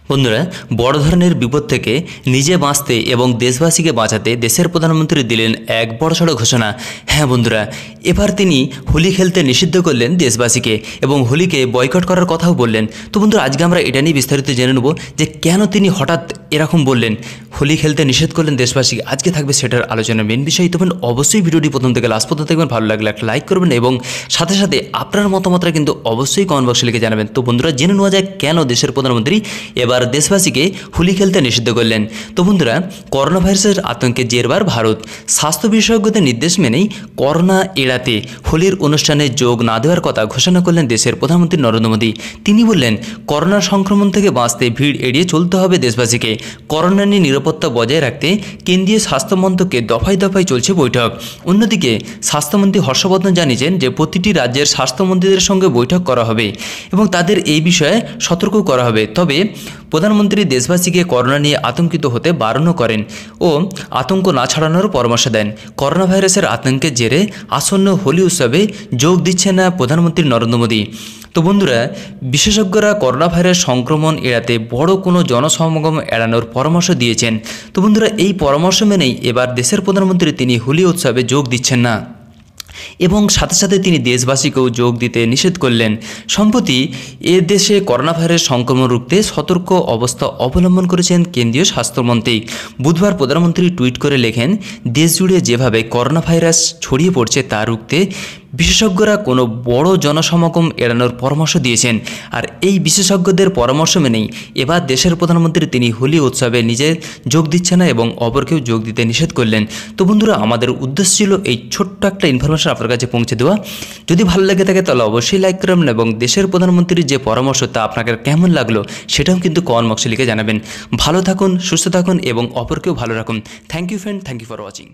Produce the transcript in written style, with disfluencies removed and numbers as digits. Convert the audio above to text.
বন্ধুরা, বড় ধরনের বিপদ থেকে নিজে বাঁচতে এবং দেশবাসীকে বাঁচাতে দেশের প্রধানমন্ত্রী দিলেন এক বড়সড় ঘোষণা। হ্যাঁ বন্ধুরা, এবার তিনি হোলি খেলতে নিষিদ্ধ করলেন দেশবাসীকে এবং হোলিকে বয়কট করার কথাও বললেন। তো বন্ধুরা, আজকে আমরা এটা নিয়ে বিস্তারিত জেনে নেব যে কেন তিনি হঠাৎ এরকম বললেন, হোলি খেলতে নিষেধ করলেন দেশবাসীকে। আজকে থাকবে সেটার আলোচনার মেন বিষয়। তখন অবশ্যই ভিডিওটি প্রথম থেকে লাস্ট পর্যন্ত দেখবেন। ভালো লাগলে একটা লাইক করবেন এবং সাথে সাথে আপনার মতামতটা কিন্তু অবশ্যই কমেন্ট বক্সে লিখে জানাবেন। তো বন্ধুরা, জেনে নেওয়া যায় কেন দেশের প্রধানমন্ত্রী এবার দেশবাসীকে হোলি খেলতে নিষিদ্ধ করলেন। তো বন্ধুরা, করোনা ভাইরাসের আতঙ্কে জেরবার ভারত। স্বাস্থ্য বিশেষজ্ঞদের নির্দেশ মেনেই করোনা এড়াতে হোলির অনুষ্ঠানে যোগ না দেওয়ার কথা ঘোষণা করলেন দেশের প্রধানমন্ত্রী নরেন্দ্র মোদী। তিনি বললেন, করোনার সংক্রমণ থেকে বাঁচতে ভিড় এড়িয়ে চলতে হবে দেশবাসীকে। করোনা নিয়ে নিরাপত্তা বজায় রাখতে কেন্দ্রীয় স্বাস্থ্য মন্ত্রকে দফায় দফায় চলছে বৈঠক। অন্যদিকে স্বাস্থ্যমন্ত্রী হর্ষবর্ধন জানিয়েছেন যে প্রতিটি রাজ্যের স্বাস্থ্যমন্ত্রীদের সঙ্গে বৈঠক করা হবে এবং তাদের এই বিষয়ে সতর্ক করা হবে। তবে প্রধানমন্ত্রী দেশবাসীকে করোনা নিয়ে আতঙ্কিত হতে বারণও করেন ও আতঙ্ক না ছড়ানোর পরামর্শ দেন। করোনা ভাইরাসের আতঙ্কের জেরে আসন্ন হোলি উৎসবে যোগ দিচ্ছেন না প্রধানমন্ত্রী নরেন্দ্র মোদী। তো বন্ধুরা, বিশেষজ্ঞরা করোনা ভাইরাস সংক্রমণ এড়াতে বড় কোনো জনসমাগম এড়ানোর পরামর্শ দিয়েছেন। তো বন্ধুরা, এই পরামর্শ মেনেই এবার দেশের প্রধানমন্ত্রী তিনি হোলি উৎসবে যোগ দিচ্ছেন না এবং সাথে সাথে তিনি দেশবাসীকেও যোগ দিতে নিষেধ করলেন। সম্প্রতি এ দেশে করোনা ভাইরাস সংক্রমণ রুখতে সতর্ক অবস্থা অবলম্বন করেছেন কেন্দ্রীয় স্বাস্থ্যমন্ত্রী। বুধবার প্রধানমন্ত্রী টুইট করে লেখেন, দেশ জুড়ে যেভাবে করোনা ভাইরাস ছড়িয়ে পড়ছে তা রুখতে বিশেষজ্ঞরা কোনো বড় জনসমাগম এড়ানোর পরামর্শ দিয়েছেন। আর এই বিশেষজ্ঞদের পরামর্শ মেনেই এবার দেশের প্রধানমন্ত্রী তিনি হোলি উৎসবে নিজে যোগ দিচ্ছেন না এবং অপরকেও যোগ দিতে নিষেধ করলেন। তো বন্ধুরা, আমাদের উদ্দেশ্য ছিল এই ছোট্ট একটা ইনফরমেশন আপনার কাছে পৌঁছে দেওয়া। যদি ভালো লেগে থাকে তাহলে অবশ্যই লাইক করবেন এবং দেশের প্রধানমন্ত্রীর যে পরামর্শ তা আপনাকে কেমন লাগলো সেটাও কিন্তু কমেন্ট বক্সে লিখে জানাবেন। ভালো থাকুন, সুস্থ থাকুন এবং অপরকেও ভালো রাখুন। Thank you friend, thank you for watching.